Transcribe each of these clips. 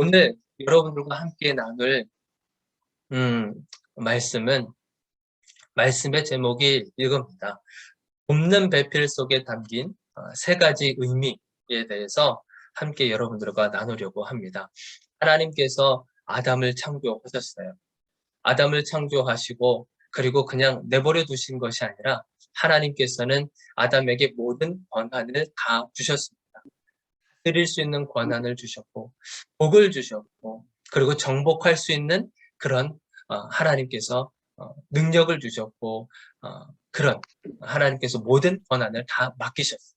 오늘 여러분들과 함께 나눌 말씀은 말씀의 제목이 이겁니다. 돕는 배필 속에 담긴 세 가지 의미에 대해서 함께 여러분들과 나누려고 합니다. 하나님께서 아담을 창조하셨어요. 아담을 창조하시고 그리고 그냥 내버려 두신 것이 아니라 하나님께서는 아담에게 모든 권한을 다 주셨습니다. 드릴 수 있는 권한을 주셨고 복을 주셨고 그리고 정복할 수 있는 그런 하나님께서 능력을 주셨고 그런 하나님께서 모든 권한을 다 맡기셨어요.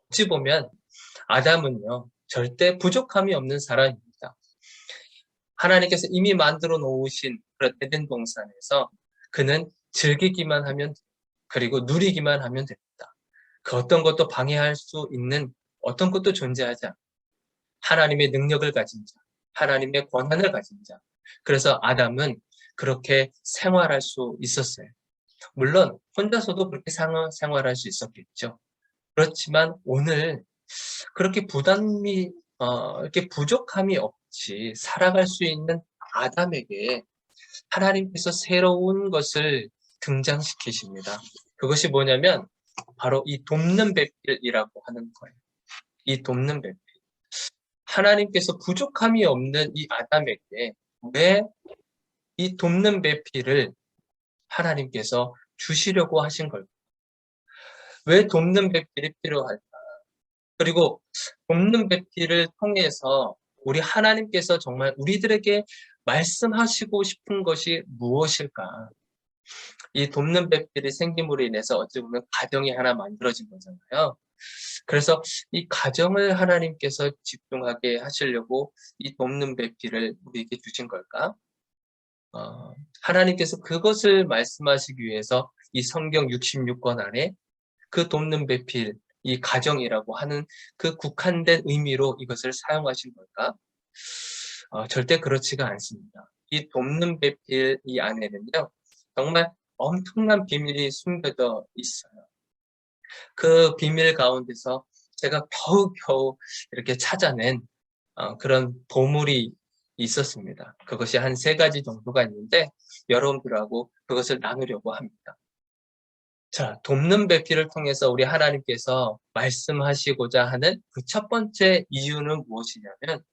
어찌 보면 아담은요 절대 부족함이 없는 사람입니다. 하나님께서 이미 만들어 놓으신 그런 에덴 동산에서 그는 즐기기만 하면 그리고 누리기만 하면 됩니다. 그 어떤 것도 방해할 수 있는 어떤 것도 존재하지 않습니다. 하나님의 능력을 가진 자, 하나님의 권한을 가진 자. 그래서 아담은 그렇게 생활할 수 있었어요. 물론 혼자서도 그렇게 생활할 수 있었겠죠. 그렇지만 오늘 그렇게 부담이 이렇게 부족함이 없이 살아갈 수 있는 아담에게 하나님께서 새로운 것을 등장시키십니다. 그것이 뭐냐면 바로 이 돕는 배필이라고 하는 거예요. 이 돕는 배필. 하나님께서 부족함이 없는 이 아담에게 왜 이 돕는 배필을 하나님께서 주시려고 하신 걸까? 왜 돕는 배필이 필요할까? 그리고 돕는 배필을 통해서 우리 하나님께서 정말 우리들에게 말씀하시고 싶은 것이 무엇일까? 이 돕는 배필이 생김으로 인해서 어찌 보면 가정이 하나 만들어진 거잖아요. 그래서 이 가정을 하나님께서 집중하게 하시려고 이 돕는 배필을 우리에게 주신 걸까? 하나님께서 그것을 말씀하시기 위해서 이 성경 66권 안에 그 돕는 배필, 이 가정이라고 하는 그 국한된 의미로 이것을 사용하신 걸까? 절대 그렇지가 않습니다. 이 돕는 배필 이 안에는요, 정말 엄청난 비밀이 숨겨져 있어요. 그 비밀 가운데서 제가 겨우겨우 이렇게 찾아낸 그런 보물이 있었습니다. 그것이 한 3가지 정도가 있는데 여러분들하고 그것을 나누려고 합니다. 자, 돕는 배필을 통해서 우리 하나님께서 말씀하시고자 하는 그 첫 번째 이유는 무엇이냐면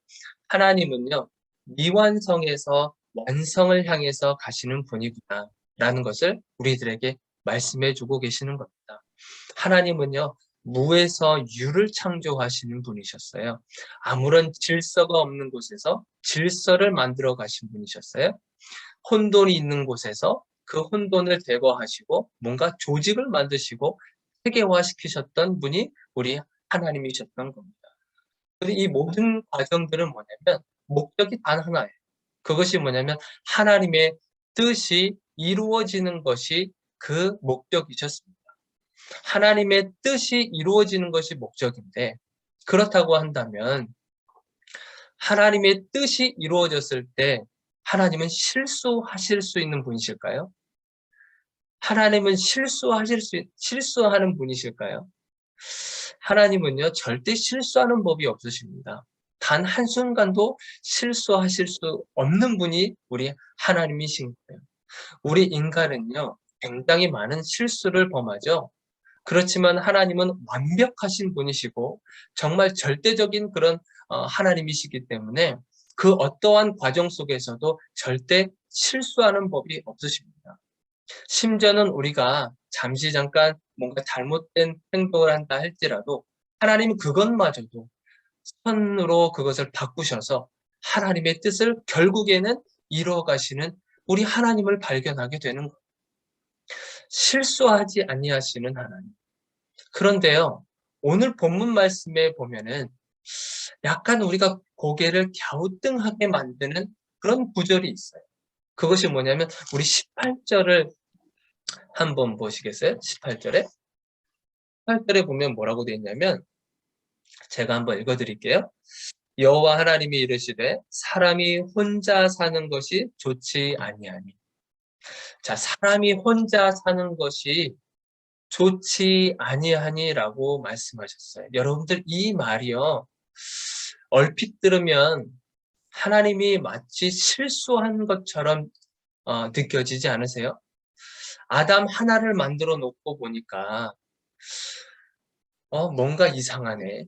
하나님은요, 미완성에서 완성을 향해서 가시는 분이구나 라는 것을 우리들에게 말씀해 주고 계시는 겁니다. 하나님은요, 무에서 유를 창조하시는 분이셨어요. 아무런 질서가 없는 곳에서 질서를 만들어 가신 분이셨어요. 혼돈이 있는 곳에서 그 혼돈을 제거하시고 뭔가 조직을 만드시고 체계화시키셨던 분이 우리 하나님이셨던 겁니다. 그런데 이 모든 과정들은 뭐냐면 목적이 단 하나예요. 그것이 뭐냐면 하나님의 뜻이 이루어지는 것이 그 목적이셨습니다. 하나님의 뜻이 이루어지는 것이 목적인데 그렇다고 한다면 하나님의 뜻이 이루어졌을 때 하나님은 실수하실 수 있는 분이실까요? 하나님은 실수하는 분이실까요? 하나님은요, 절대 실수하는 법이 없으십니다. 단 한순간도 실수하실 수 없는 분이 우리 하나님이신 거예요. 우리 인간은요, 굉장히 많은 실수를 범하죠. 그렇지만 하나님은 완벽하신 분이시고 정말 절대적인 그런 하나님이시기 때문에 그 어떠한 과정 속에서도 절대 실수하는 법이 없으십니다. 심지어는 우리가 잠시 잠깐 뭔가 잘못된 행동을 한다 할지라도 하나님은 그것마저도 선으로 그것을 바꾸셔서 하나님의 뜻을 결국에는 이루어 가시는 우리 하나님을 발견하게 되는 거예요. 실수하지 아니하시는 하나님. 그런데요, 오늘 본문 말씀에 보면은 약간 우리가 고개를 갸우뚱하게 만드는 그런 구절이 있어요. 그것이 뭐냐면 우리 18절을 한번 보시겠어요? 18절에? 18절에 보면 뭐라고 되어 있냐면 제가 한번 읽어드릴게요. 여호와 하나님이 이르시되 사람이 혼자 사는 것이 좋지 아니하니. 자, 사람이 혼자 사는 것이 좋지 아니하니라고 말씀하셨어요. 여러분들 이 말이요. 얼핏 들으면 하나님이 마치 실수한 것처럼 느껴지지 않으세요? 아담 하나를 만들어 놓고 보니까 뭔가 이상하네.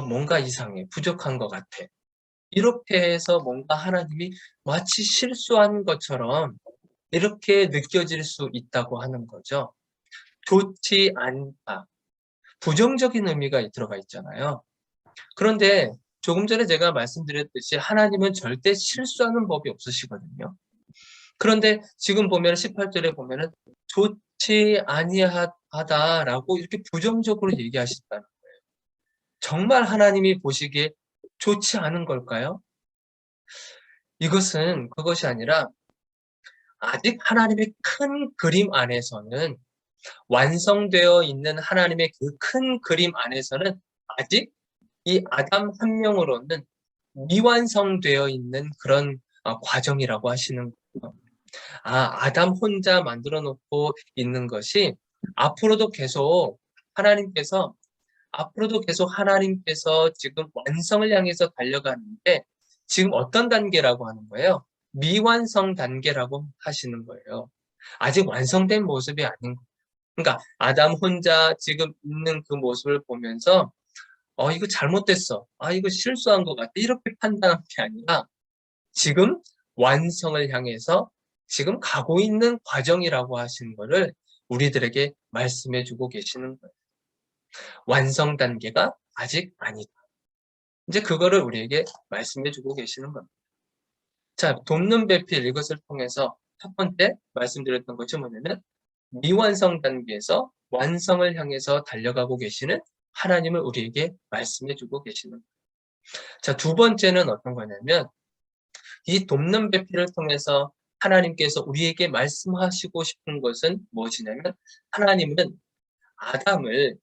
뭔가 이상해. 부족한 것 같아. 이렇게 해서 뭔가 하나님이 마치 실수한 것처럼 이렇게 느껴질 수 있다고 하는 거죠. 좋지 않다. 부정적인 의미가 들어가 있잖아요. 그런데 조금 전에 제가 말씀드렸듯이 하나님은 절대 실수하는 법이 없으시거든요. 그런데 지금 보면 18절에 보면은 좋지 아니하다라고 이렇게 부정적으로 얘기하신다는 거예요. 정말 하나님이 보시기에 좋지 않은 걸까요? 이것은 그것이 아니라 아직 하나님의 큰 그림 안에서는 완성되어 있는 하나님의 그 큰 그림 안에서는 아직 이 아담 한 명으로는 미완성되어 있는 그런 과정이라고 하시는 거예요. 아담 혼자 만들어 놓고 있는 것이 앞으로도 계속 하나님께서 앞으로도 계속 하나님께서 지금 완성을 향해서 달려가는데 지금 어떤 단계라고 하는 거예요? 미완성 단계라고 하시는 거예요. 아직 완성된 모습이 아닌 거예요. 그러니까 아담 혼자 지금 있는 그 모습을 보면서 이거 잘못됐어. 이거 실수한 것 같아. 이렇게 판단한 게 아니라 지금 완성을 향해서 지금 가고 있는 과정이라고 하시는 거를 우리들에게 말씀해 주고 계시는 거예요. 완성 단계가 아직 아니다. 이제 그거를 우리에게 말씀해 주고 계시는 겁니다. 자, 돕는 배필 이것을 통해서 첫 번째 말씀드렸던 것이 뭐냐면 미완성 단계에서 완성을 향해서 달려가고 계시는 하나님을 우리에게 말씀해 주고 계시는 거예요. 자, 두 번째는 어떤 거냐면 이 돕는 배필을 통해서 하나님께서 우리에게 말씀하시고 싶은 것은 무엇이냐면 하나님은 아담을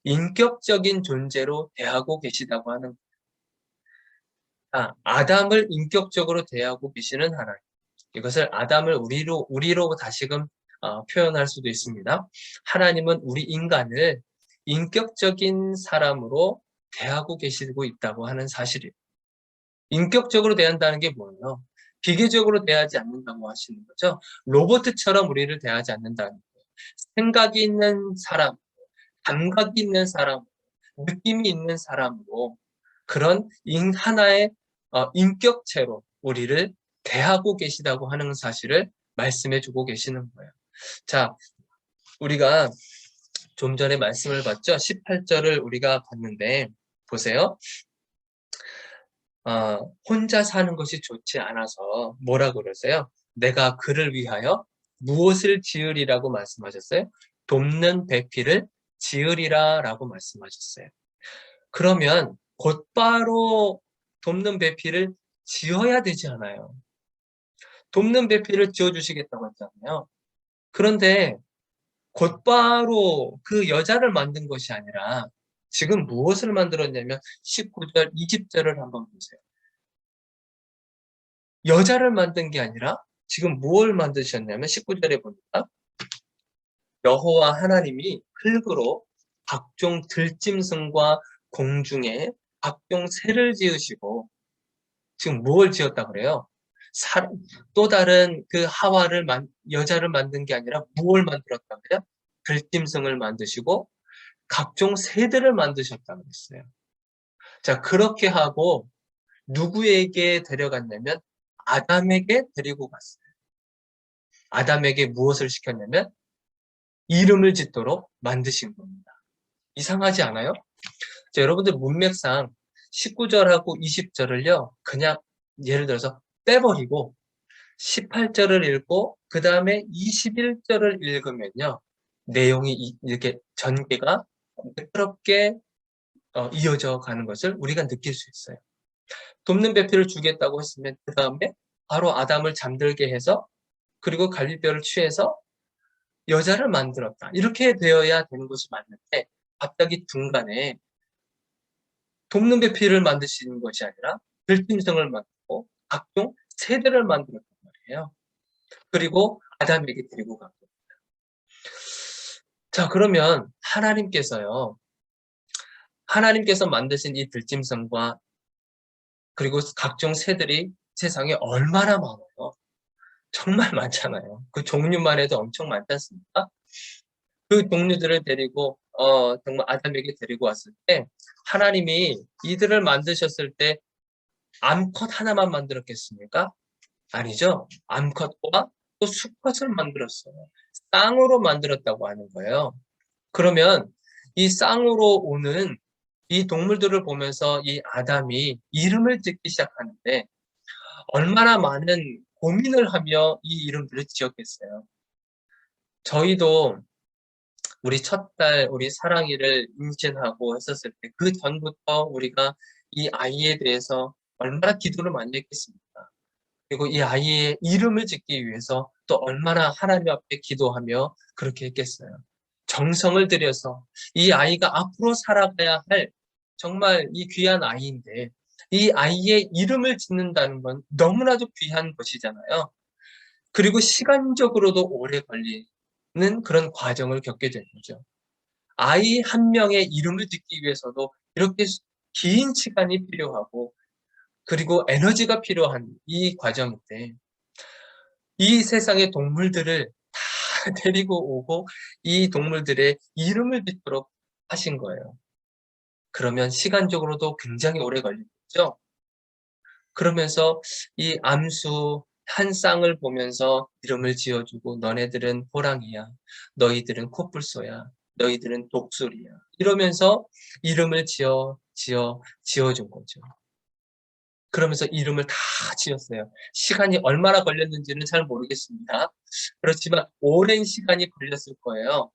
인격적인 존재로 대하고 계시다고 하는 아담을 인격적으로 대하고 계시는 하나님. 이것을 아담을 우리로 다시금 표현할 수도 있습니다. 하나님은 우리 인간을 인격적인 사람으로 대하고 계시고 있다고 하는 사실이에요. 인격적으로 대한다는 게 뭐예요? 기계적으로 대하지 않는다고 하시는 거죠. 로봇처럼 우리를 대하지 않는다는 거예요. 생각이 있는 사람, 감각이 있는 사람, 느낌이 있는 사람으로 그런 하나의 인격체로 우리를 대하고 계시다고 하는 사실을 말씀해 주고 계시는 거예요. 자, 우리가 좀 전에 말씀을 봤죠? 18절을 우리가 봤는데 보세요. 혼자 사는 것이 좋지 않아서 뭐라고 그러세요? 내가 그를 위하여 무엇을 지으리라고 말씀하셨어요? 돕는 배필을 지으리라 라고 말씀하셨어요. 그러면 곧바로 돕는 배필을 지어야 되지 않아요. 돕는 배필을 지어주시겠다고 했잖아요. 그런데 곧바로 그 여자를 만든 것이 아니라 지금 무엇을 만들었냐면 19절, 20절을 한번 보세요. 여자를 만든 게 아니라 지금 무엇을 만드셨냐면 19절에 보니까 여호와 하나님이 흙으로 각종 들짐승과 공중에 각종 새를 지으시고 지금 무엇을 지었다 그래요? 또 다른 그 여자를 만든 게 아니라 무엇을 만들었다 그래요? 들짐승을 만드시고 각종 새들을 만드셨다 그랬어요. 자, 그렇게 하고 누구에게 데려갔냐면 아담에게 데리고 갔어요. 아담에게 무엇을 시켰냐면 이름을 짓도록 만드신 겁니다. 이상하지 않아요? 자, 여러분들 문맥상 19절하고 20절을요, 그냥 예를 들어서 빼버리고 18절을 읽고 그 다음에 21절을 읽으면요, 내용이 이렇게 전개가 매끄럽게 이어져 가는 것을 우리가 느낄 수 있어요. 돕는 배필을 주겠다고 했으면 그 다음에 바로 아담을 잠들게 해서 그리고 갈비뼈를 취해서 여자를 만들었다. 이렇게 되어야 되는 것이 맞는데 갑자기 중간에 돕는 배필을 만드시는 것이 아니라 들짐승을 만들고 각종 새들을 만들었단 말이에요. 그리고 아담에게 데리고 가고. 자, 그러면 하나님께서 만드신 이 들짐승과 그리고 각종 새들이 세상에 얼마나 많아요. 정말 많잖아요. 그 종류만 해도 엄청 많지 않습니까? 그 종류들을 데리고 정말 아담에게 데리고 왔을 때 하나님이 이들을 만드셨을 때 암컷 하나만 만들었겠습니까? 아니죠. 암컷과 또 수컷을 만들었어요. 쌍으로 만들었다고 하는 거예요. 그러면 이 쌍으로 오는 이 동물들을 보면서 이 아담이 이름을 짓기 시작하는데 얼마나 많은 고민을 하며 이 이름들을 지었겠어요. 저희도 우리 첫 딸, 우리 사랑이를 임신하고 했었을 때 그 전부터 우리가 이 아이에 대해서 얼마나 기도를 많이 했겠습니까? 그리고 이 아이의 이름을 짓기 위해서 또 얼마나 하나님 앞에 기도하며 그렇게 했겠어요. 정성을 들여서 이 아이가 앞으로 살아가야 할 정말 이 귀한 아이인데 이 아이의 이름을 짓는다는 건 너무나도 귀한 것이잖아요. 그리고 시간적으로도 오래 걸리는 그런 과정을 겪게 된 거죠. 아이 한 명의 이름을 짓기 위해서도 이렇게 긴 시간이 필요하고 그리고 에너지가 필요한 이 과정인데 이 세상의 동물들을 다 데리고 오고 이 동물들의 이름을 짓도록 하신 거예요. 그러면 시간적으로도 굉장히 오래 걸리겠죠? 그러면서 이 암수 한 쌍을 보면서 이름을 지어주고 너네들은 호랑이야. 너희들은 코뿔소야. 너희들은 독수리야. 이러면서 이름을 지어준 거죠. 그러면서 이름을 다 지었어요. 시간이 얼마나 걸렸는지는 잘 모르겠습니다. 그렇지만 오랜 시간이 걸렸을 거예요.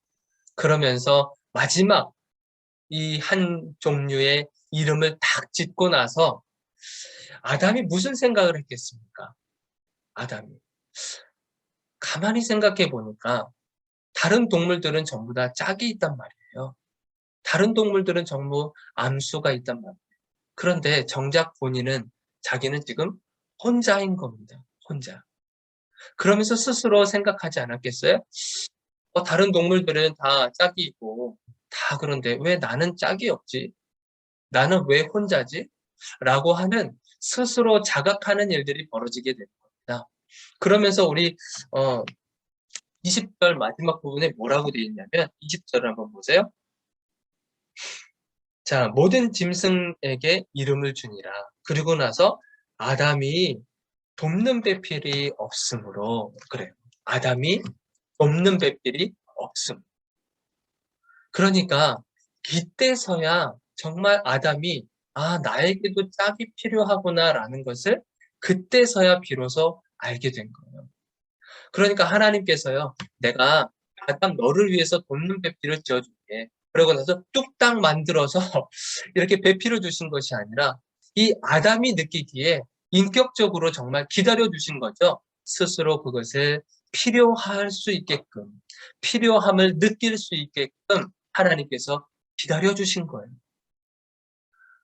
그러면서 마지막 이 한 종류의 이름을 딱 짓고 나서 아담이 무슨 생각을 했겠습니까? 아담이. 가만히 생각해 보니까 다른 동물들은 전부 다 짝이 있단 말이에요. 다른 동물들은 전부 암수가 있단 말이에요. 그런데 정작 본인은 자기는 지금 혼자인 겁니다. 혼자. 그러면서 스스로 생각하지 않았겠어요? 다른 동물들은 다 짝이 있고 다 그런데 왜 나는 짝이 없지? 나는 왜 혼자지? 라고 하는 스스로 자각하는 일들이 벌어지게 되는 겁니다. 그러면서 우리 20절 마지막 부분에 뭐라고 되어 있냐면 20절을 한번 보세요. 자, 모든 짐승에게 이름을 주니라. 그리고 나서 아담이 돕는 배필이 없으므로 그래요. 아담이 돕는 배필이 없음. 그러니까 이때서야 정말 아담이 나에게도 짝이 필요하구나라는 것을 그때서야 비로소 알게 된 거예요. 그러니까 하나님께서요, 내가 아담 너를 위해서 돕는 배필을 지어줄게. 그러고 나서 뚝딱 만들어서 이렇게 배필을 주신 것이 아니라 이 아담이 느끼기에 인격적으로 정말 기다려 주신 거죠. 스스로 그것을 필요할 수 있게끔, 필요함을 느낄 수 있게끔 하나님께서 기다려 주신 거예요.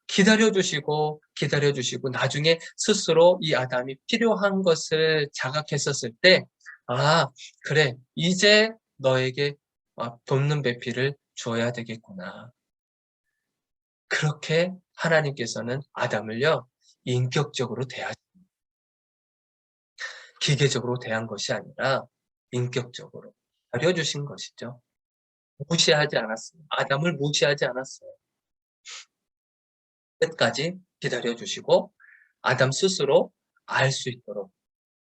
기다려 주시고 나중에 스스로 이 아담이 필요한 것을 자각했었을 때 그래. 이제 너에게 돕는 배필을 줘야 되겠구나. 그렇게 하나님께서는 아담을요. 인격적으로 기계적으로 대한 것이 아니라 인격적으로 기다려 주신 것이죠. 무시하지 않았어요. 아담을 무시하지 않았어요. 끝까지 기다려 주시고 아담 스스로 알 수 있도록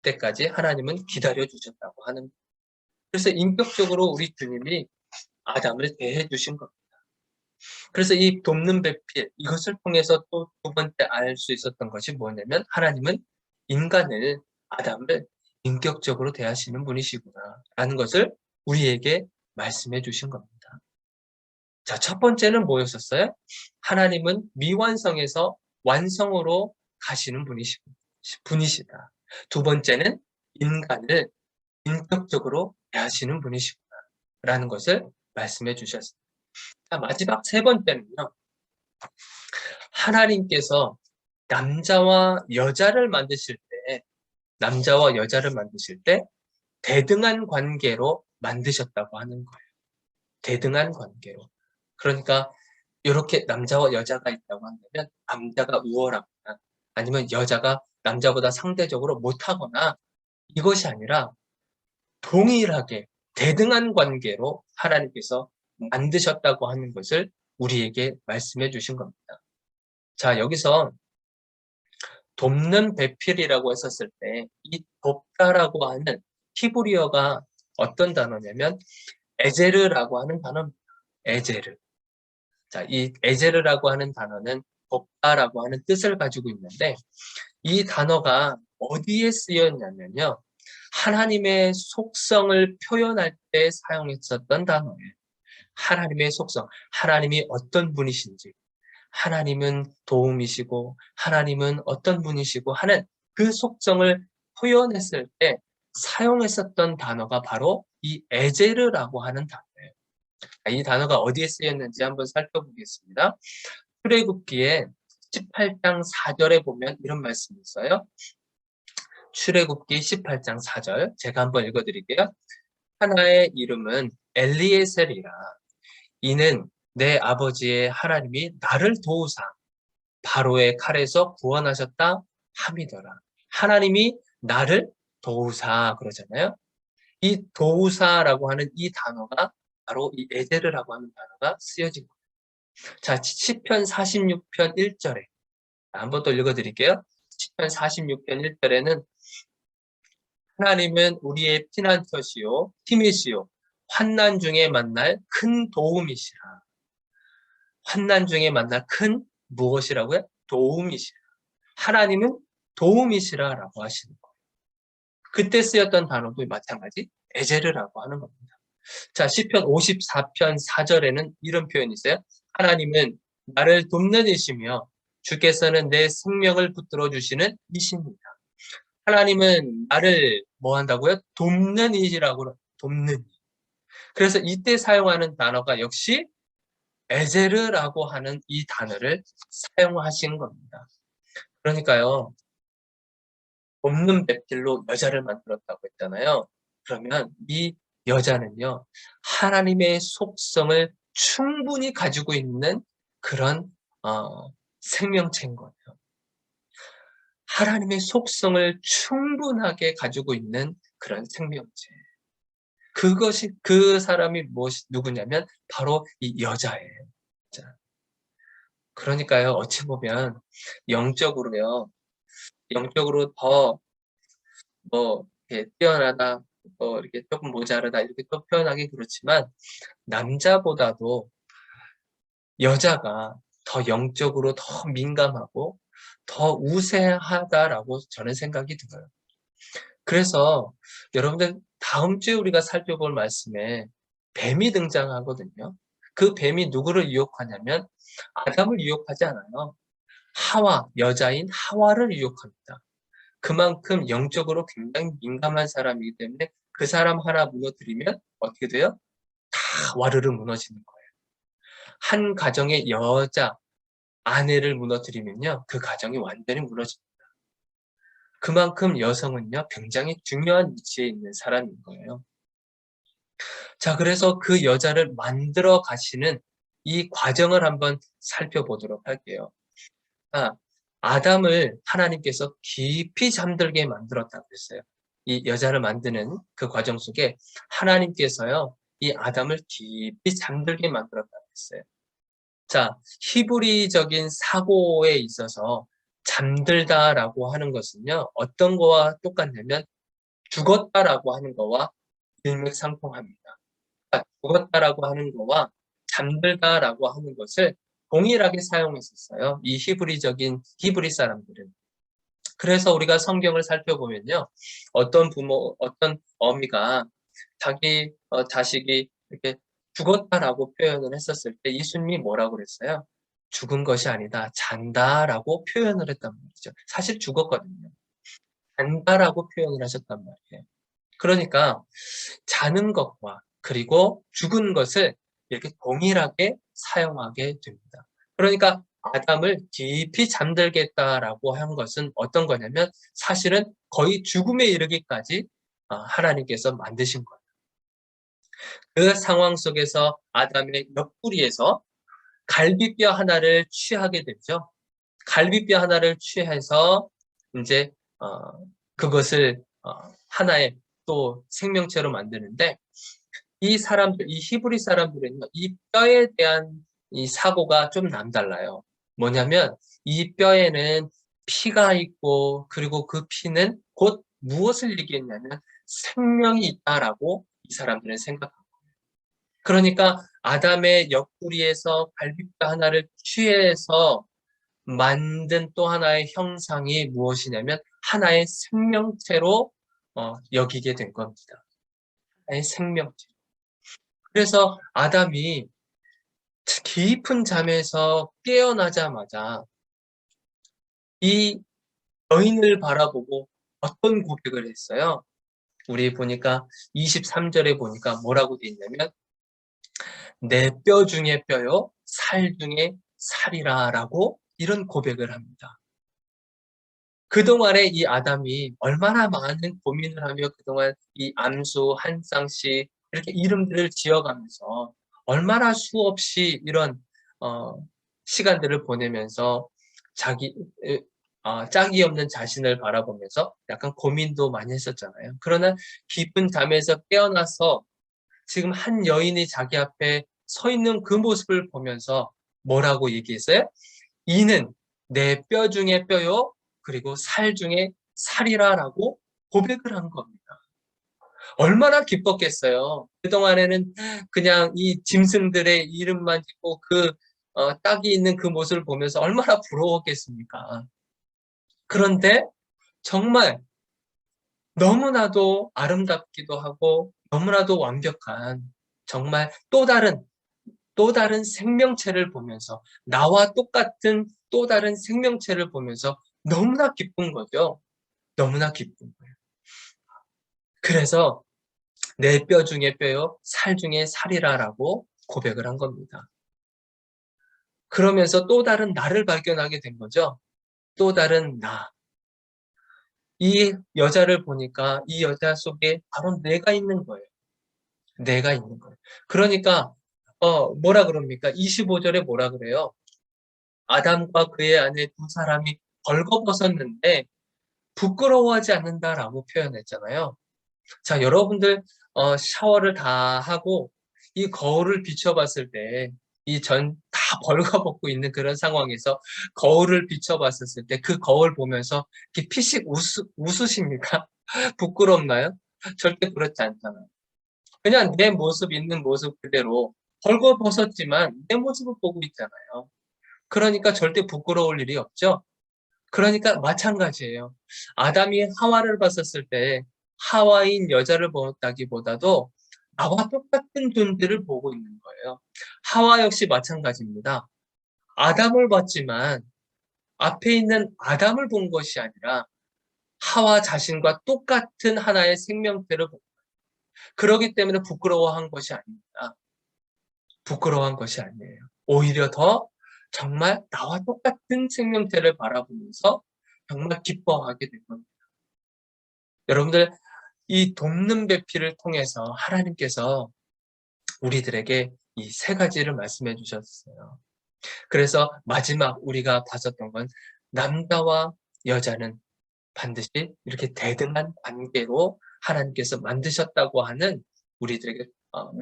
때까지 하나님은 기다려 주셨다고 하는 거예요. 그래서 인격적으로 우리 주님이 아담을 대해 주신 겁니다. 그래서 이 돕는 배필 이것을 통해서 또 두 번째 알 수 있었던 것이 뭐냐면 하나님은 인간을 아담을 인격적으로 대하시는 분이시구나라는 것을 우리에게 말씀해 주신 겁니다. 자, 첫 번째는 뭐였었어요? 하나님은 미완성에서 완성으로 가시는 분이시다. 두 번째는 인간을 인격적으로 대하시는 분이시구나라는 것을 말씀해 주셨습니다. 자, 마지막 세 번째는요. 하나님께서 남자와 여자를 만드실 때 대등한 관계로 만드셨다고 하는 거예요. 대등한 관계로. 그러니까 이렇게 남자와 여자가 있다고 한다면 남자가 우월하거나 아니면 여자가 남자보다 상대적으로 못하거나 이것이 아니라 동일하게 대등한 관계로 하나님께서 만드셨다고 하는 것을 우리에게 말씀해 주신 겁니다. 자, 여기서 돕는 배필이라고 했었을 때 이 돕다라고 하는 히브리어가 어떤 단어냐면 에제르라고 하는 단어입니다. 에제르. 자, 이 에제르라고 하는 단어는 돕다라고 하는 뜻을 가지고 있는데 이 단어가 어디에 쓰였냐면요. 하나님의 속성을 표현할 때 사용했었던 단어예요. 하나님의 속성, 하나님이 어떤 분이신지, 하나님은 도움이시고 하나님은 어떤 분이시고 하는 그 속성을 표현했을 때 사용했었던 단어가 바로 이 에제르라고 하는 단어예요. 이 단어가 어디에 쓰였는지 한번 살펴보겠습니다. 출애굽기에 18장 4절에 보면 이런 말씀이 있어요. 출애굽기 18장 4절 제가 한번 읽어드릴게요. 하나의 이름은 엘리에셀이라. 이는 내 아버지의 하나님이 나를 도우사 바로의 칼에서 구원하셨다 함이더라. 하나님이 나를 도우사 그러잖아요. 이 도우사라고 하는 이 단어가 바로 이 에제르라고 하는 단어가 쓰여진 거예요. 자, 시편 46편 1절에 한번 또 읽어드릴게요. 시편 46편 1절에는 하나님은 우리의 피난처시요 힘이시요 환난 중에 만날 큰 도움이시라. 환난 중에 만날 큰 무엇이라고요? 도움이시라. 하나님은 도움이시라라고 하시는 거예요. 그때 쓰였던 단어도 마찬가지 에제르라고 하는 겁니다. 자, 시편 54편 4절에는 이런 표현이 있어요. 하나님은 나를 돕는 이시며 주께서는 내 생명을 붙들어 주시는 이십니다. 하나님은 나를 뭐 한다고요? 돕는 이시라고 돕는 이. 그래서 이때 사용하는 단어가 역시 에제르라고 하는 이 단어를 사용하신 겁니다. 그러니까요. 돕는 배필로 여자를 만들었다고 했잖아요. 그러면 이 여자는요. 하나님의 속성을 충분히 가지고 있는 그런 생명체인 거예요. 하나님의 속성을 충분하게 가지고 있는 그런 생명체. 그것이 그 사람이 누구냐면 바로 이 여자예요. 자, 그러니까요. 어찌 보면 영적으로요. 영적으로 더 이렇게 뛰어나다, 이렇게 조금 모자르다 이렇게 또 표현하기 그렇지만 남자보다도 여자가 더 영적으로 더 민감하고 더 우세하다라고 저는 생각이 들어요. 그래서 여러분들 다음 주에 우리가 살펴볼 말씀에 뱀이 등장하거든요. 그 뱀이 누구를 유혹하냐면 아담을 유혹하지 않아요. 하와, 여자인 하와를 유혹합니다. 그만큼 영적으로 굉장히 민감한 사람이기 때문에 그 사람 하나 무너뜨리면 어떻게 돼요? 다 와르르 무너지는 거예요. 한 가정의 여자, 아내를 무너뜨리면요. 그 가정이 완전히 무너집니다. 그만큼 여성은요. 굉장히 중요한 위치에 있는 사람인 거예요. 자, 그래서 그 여자를 만들어 가시는 이 과정을 한번 살펴보도록 할게요. 아담을 하나님께서 깊이 잠들게 만들었다고 했어요. 이 여자를 만드는 그 과정 속에 하나님께서요, 이 아담을 깊이 잠들게 만들었다고 했어요. 자, 히브리적인 사고에 있어서 잠들다라고 하는 것은요, 어떤 거와 똑같냐면 죽었다라고 하는 거와 일맥상통합니다. 죽었다라고 하는 거와 잠들다라고 하는 것을 동일하게 사용했었어요. 이 히브리 사람들은. 그래서 우리가 성경을 살펴보면요. 어떤 어떤 어미가 자기 자식이 이렇게 죽었다라고 표현을 했었을 때 예수님이 뭐라고 그랬어요? 죽은 것이 아니다. 잔다라고 표현을 했단 말이죠. 사실 죽었거든요. 잔다라고 표현을 하셨단 말이에요. 그러니까 자는 것과 그리고 죽은 것을 이렇게 동일하게 사용하게 됩니다. 그러니까 아담을 깊이 잠들겠다라고 한 것은 어떤 거냐면 사실은 거의 죽음에 이르기까지 하나님께서 만드신 거예요. 그 상황 속에서 아담의 옆구리에서 갈비뼈 하나를 취하게 되죠. 갈비뼈 하나를 취해서 이제 그것을 하나의 또 생명체로 만드는데, 이 사람들, 이 히브리 사람들은요, 이 뼈에 대한 이 사고가 좀 남달라요. 뭐냐면 이 뼈에는 피가 있고, 그리고 그 피는 곧 무엇을 얘기했냐면 생명이 있다라고 이 사람들은 생각합니다. 그러니까 아담의 옆구리에서 갈비뼈 하나를 취해서 만든 또 하나의 형상이 무엇이냐면 하나의 생명체로 여기게 된 겁니다. 하나의 생명체. 그래서 아담이 깊은 잠에서 깨어나자마자 이 여인을 바라보고 어떤 고백을 했어요? 우리 보니까 23절에 보니까 뭐라고 돼 있냐면 내 뼈 중에 뼈요, 살 중에 살이라 라고 이런 고백을 합니다. 그동안에 이 아담이 얼마나 많은 고민을 하며 그동안 이 암수 한 쌍씩 이렇게 이름들을 지어가면서 얼마나 수없이 이런 어, 시간들을 보내면서 자기 짝이 없는 자신을 바라보면서 약간 고민도 많이 했었잖아요. 그러나 깊은 잠에서 깨어나서 지금 한 여인이 자기 앞에 서 있는 그 모습을 보면서 뭐라고 얘기했어요? 이는 내 뼈 중에 뼈요, 그리고 살 중에 살이라라고 고백을 한 겁니다. 얼마나 기뻤겠어요. 그동안에는 그냥 이 짐승들의 이름만 짓고 그 딱이 있는 그 모습을 보면서 얼마나 부러웠겠습니까? 그런데 정말 너무나도 아름답기도 하고 너무나도 완벽한 정말 또 다른 생명체를 보면서 나와 똑같은 또 다른 생명체를 보면서 너무나 기쁜 거죠. 너무나 기쁜 거예요. 그래서 내 뼈 중에 뼈요, 살 중에 살이라라고 고백을 한 겁니다. 그러면서 또 다른 나를 발견하게 된 거죠. 또 다른 나. 이 여자를 보니까 이 여자 속에 바로 내가 있는 거예요. 내가 있는 거예요. 그러니까 뭐라 그럽니까? 25절에 뭐라 그래요? 아담과 그의 아내 두 사람이 벌거벗었는데 부끄러워하지 않는다라고 표현했잖아요. 자, 여러분들 샤워를 다 하고 이 거울을 비춰봤을 때 이 전 다 벌거벗고 있는 그런 상황에서 거울을 비춰봤을 때 그 거울 보면서 이렇게 피식 웃으십니까? 부끄럽나요? 절대 그렇지 않잖아요. 그냥 내 모습 있는 모습 그대로 벌거벗었지만 내 모습을 보고 있잖아요. 그러니까 절대 부끄러울 일이 없죠. 그러니까 마찬가지예요. 아담이 하와를 봤었을 때 하와인 여자를 보았다기보다도 나와 똑같은 존재를 보고 있는 거예요. 하와 역시 마찬가지입니다. 아담을 봤지만 앞에 있는 아담을 본 것이 아니라 하와 자신과 똑같은 하나의 생명체를 본 거예요. 그렇기 때문에 부끄러워한 것이 아닙니다. 부끄러워한 것이 아니에요. 오히려 더 정말 나와 똑같은 생명체를 바라보면서 정말 기뻐하게 된 겁니다. 여러분들, 이 돕는 배필을 통해서 하나님께서 우리들에게 이 세 가지를 말씀해 주셨어요. 그래서 마지막 우리가 봤었던 건 남자와 여자는 반드시 이렇게 대등한 관계로 하나님께서 만드셨다고 하는 우리들에게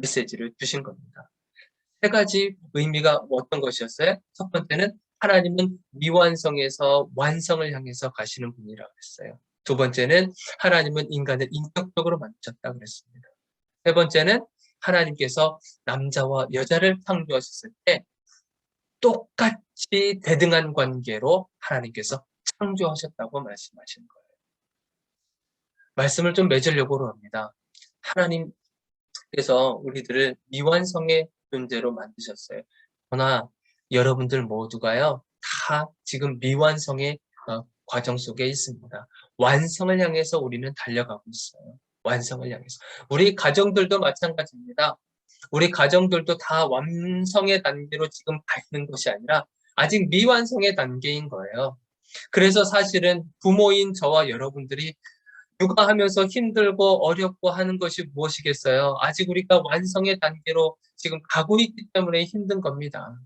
메시지를 주신 겁니다. 세 가지 의미가 어떤 것이었어요? 첫 번째는 하나님은 미완성에서 완성을 향해서 가시는 분이라고 했어요. 두 번째는 하나님은 인간을 인격적으로 만드셨다고 그랬습니다. 세 번째는 하나님께서 남자와 여자를 창조하셨을 때 똑같이 대등한 관계로 하나님께서 창조하셨다고 말씀하시는 거예요. 말씀을 좀 맺으려고 합니다. 하나님께서 우리들을 미완성의 존재로 만드셨어요. 그러나 여러분들 모두가요, 다 지금 미완성의 과정 속에 있습니다. 완성을 향해서 우리는 달려가고 있어요. 완성을 향해서. 우리 가정들도 마찬가지입니다. 우리 가정들도 다 완성의 단계로 지금 가 있는 것이 아니라 아직 미완성의 단계인 거예요. 그래서 사실은 부모인 저와 여러분들이 육아하면서 힘들고 어렵고 하는 것이 무엇이겠어요? 아직 우리가 완성의 단계로 지금 가고 있기 때문에 힘든 겁니다.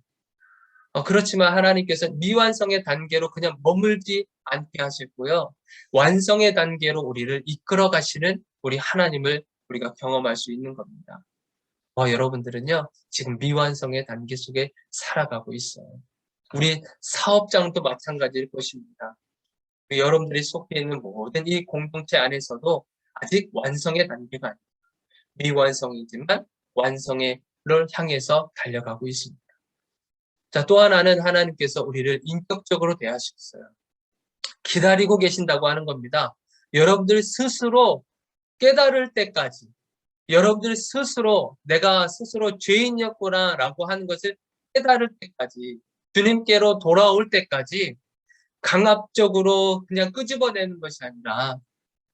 그렇지만 하나님께서 미완성의 단계로 그냥 머물지 않게 하시고요. 완성의 단계로 우리를 이끌어 가시는 우리 하나님을 우리가 경험할 수 있는 겁니다. 여러분들은요, 지금 미완성의 단계 속에 살아가고 있어요. 우리 사업장도 마찬가지일 것입니다. 여러분들이 속해 있는 모든 이 공동체 안에서도 아직 완성의 단계가 아닙니다. 미완성이지만 완성을 향해서 달려가고 있습니다. 자, 또 하나는 하나님께서 우리를 인격적으로 대하셨어요. 기다리고 계신다고 하는 겁니다. 여러분들 스스로 깨달을 때까지, 여러분들 스스로 내가 스스로 죄인이었구나라고 하는 것을 깨달을 때까지, 주님께로 돌아올 때까지 강압적으로 그냥 끄집어내는 것이 아니라,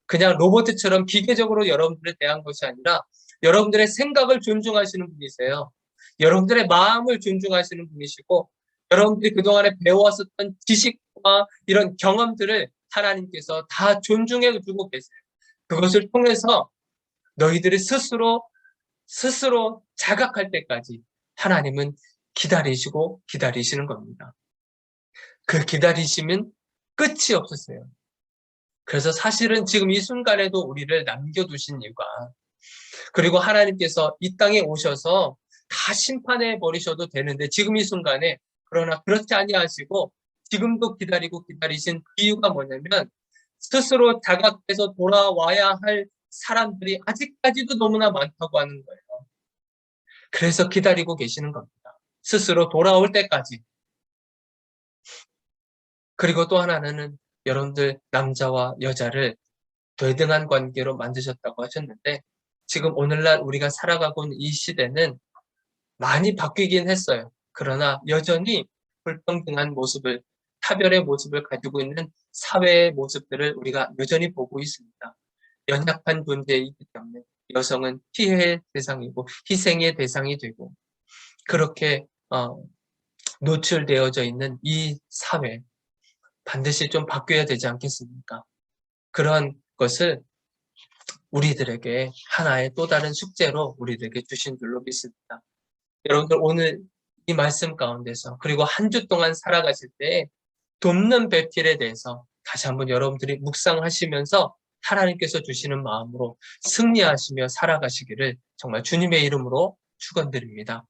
그냥 로봇처럼 기계적으로 여러분들에 대한 것이 아니라 여러분들의 생각을 존중하시는 분이세요. 여러분들의 마음을 존중하시는 분이시고, 여러분들이 그동안에 배워왔었던 지식과 이런 경험들을 하나님께서 다 존중해 주고 계세요. 그것을 통해서 너희들이 스스로 자각할 때까지 하나님은 기다리시고 기다리시는 겁니다. 그 기다리심은 끝이 없으세요. 그래서 사실은 지금 이 순간에도 우리를 남겨두신 이유가, 그리고 하나님께서 이 땅에 오셔서 다 심판해 버리셔도 되는데 지금 이 순간에, 그러나 그렇지 아니하시고 지금도 기다리고 기다리신 이유가 뭐냐면, 스스로 자각해서 돌아와야 할 사람들이 아직까지도 너무나 많다고 하는 거예요. 그래서 기다리고 계시는 겁니다. 스스로 돌아올 때까지. 그리고 또 하나는 여러분들 남자와 여자를 동등한 관계로 만드셨다고 하셨는데, 지금 오늘날 우리가 살아가고 있는 이 시대는 많이 바뀌긴 했어요. 그러나 여전히 불평등한 모습을, 차별의 모습을 가지고 있는 사회의 모습들을 우리가 여전히 보고 있습니다. 연약한 존재이기 때문에 여성은 피해의 대상이고 희생의 대상이 되고, 그렇게 노출되어져 있는 이 사회, 반드시 좀 바뀌어야 되지 않겠습니까? 그런 것을 우리들에게 하나의 또 다른 숙제로 우리들에게 주신 줄로 믿습니다. 여러분들 오늘 이 말씀 가운데서, 그리고 한 주 동안 살아가실 때 돕는 배필에 대해서 다시 한번 여러분들이 묵상하시면서 하나님께서 주시는 마음으로 승리하시며 살아가시기를 정말 주님의 이름으로 축원드립니다.